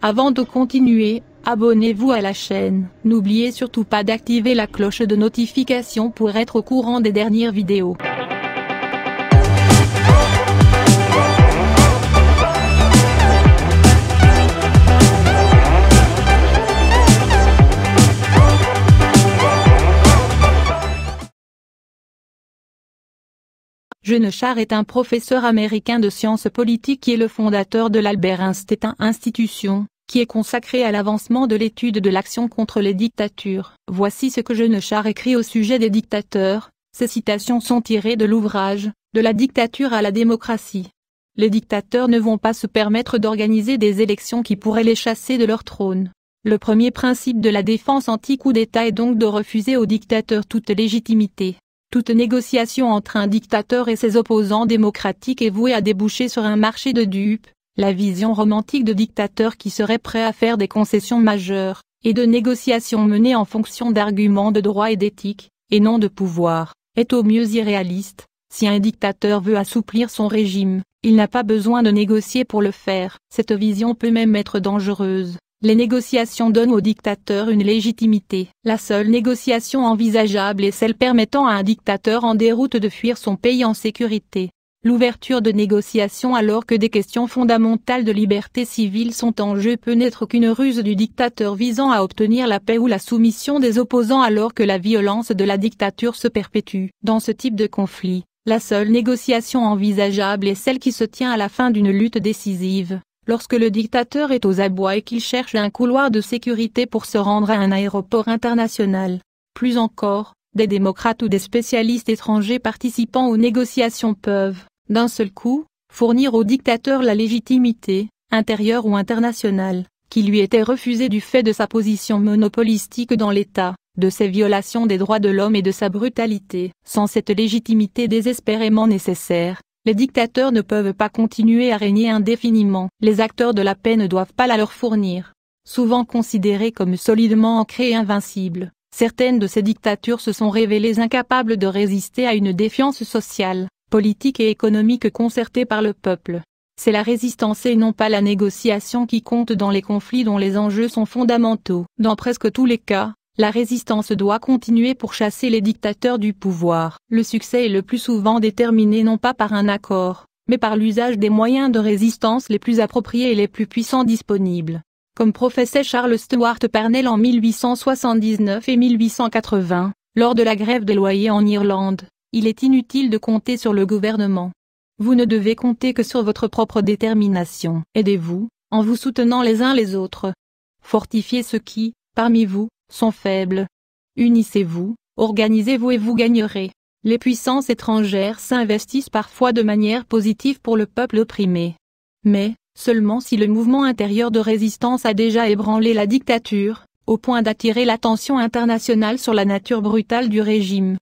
Avant de continuer, abonnez-vous à la chaîne. N'oubliez surtout pas d'activer la cloche de notification pour être au courant des dernières vidéos. Jon Char est un professeur américain de sciences politiques qui est le fondateur de l'Albert Einstein Institution, qui est consacrée à l'avancement de l'étude de l'action contre les dictatures. Voici ce que Jon Char écrit au sujet des dictateurs. Ces citations sont tirées de l'ouvrage « De la dictature à la démocratie ». Les dictateurs ne vont pas se permettre d'organiser des élections qui pourraient les chasser de leur trône. Le premier principe de la défense anti-coup d'État est donc de refuser aux dictateurs toute légitimité. Toute négociation entre un dictateur et ses opposants démocratiques est vouée à déboucher sur un marché de dupes, la vision romantique de dictateurs qui seraient prêts à faire des concessions majeures, et de négociations menées en fonction d'arguments de droit et d'éthique, et non de pouvoir, est au mieux irréaliste. Si un dictateur veut assouplir son régime, il n'a pas besoin de négocier pour le faire. Cette vision peut même être dangereuse. Les négociations donnent au dictateur une légitimité. La seule négociation envisageable est celle permettant à un dictateur en déroute de fuir son pays en sécurité. L'ouverture de négociations alors que des questions fondamentales de liberté civile sont en jeu peut n'être qu'une ruse du dictateur visant à obtenir la paix ou la soumission des opposants alors que la violence de la dictature se perpétue. Dans ce type de conflit, la seule négociation envisageable est celle qui se tient à la fin d'une lutte décisive. Lorsque le dictateur est aux abois et qu'il cherche un couloir de sécurité pour se rendre à un aéroport international. Plus encore, des démocrates ou des spécialistes étrangers participant aux négociations peuvent, d'un seul coup, fournir au dictateur la légitimité, intérieure ou internationale, qui lui était refusée du fait de sa position monopolistique dans l'État, de ses violations des droits de l'homme et de sa brutalité. Sans cette légitimité désespérément nécessaire, les dictateurs ne peuvent pas continuer à régner indéfiniment. Les acteurs de la paix ne doivent pas la leur fournir. Souvent considérées comme solidement ancrées et invincibles, certaines de ces dictatures se sont révélées incapables de résister à une défiance sociale, politique et économique concertée par le peuple. C'est la résistance et non pas la négociation qui compte dans les conflits dont les enjeux sont fondamentaux. Dans presque tous les cas, la résistance doit continuer pour chasser les dictateurs du pouvoir. Le succès est le plus souvent déterminé non pas par un accord, mais par l'usage des moyens de résistance les plus appropriés et les plus puissants disponibles. Comme professait Charles Stewart Parnell en 1879 et 1880, lors de la grève des loyers en Irlande, il est inutile de compter sur le gouvernement. Vous ne devez compter que sur votre propre détermination. Aidez-vous, en vous soutenant les uns les autres. Fortifiez ceux qui, parmi vous, sont faibles. Unissez-vous, organisez-vous et vous gagnerez. Les puissances étrangères s'investissent parfois de manière positive pour le peuple opprimé. Mais, seulement si le mouvement intérieur de résistance a déjà ébranlé la dictature, au point d'attirer l'attention internationale sur la nature brutale du régime.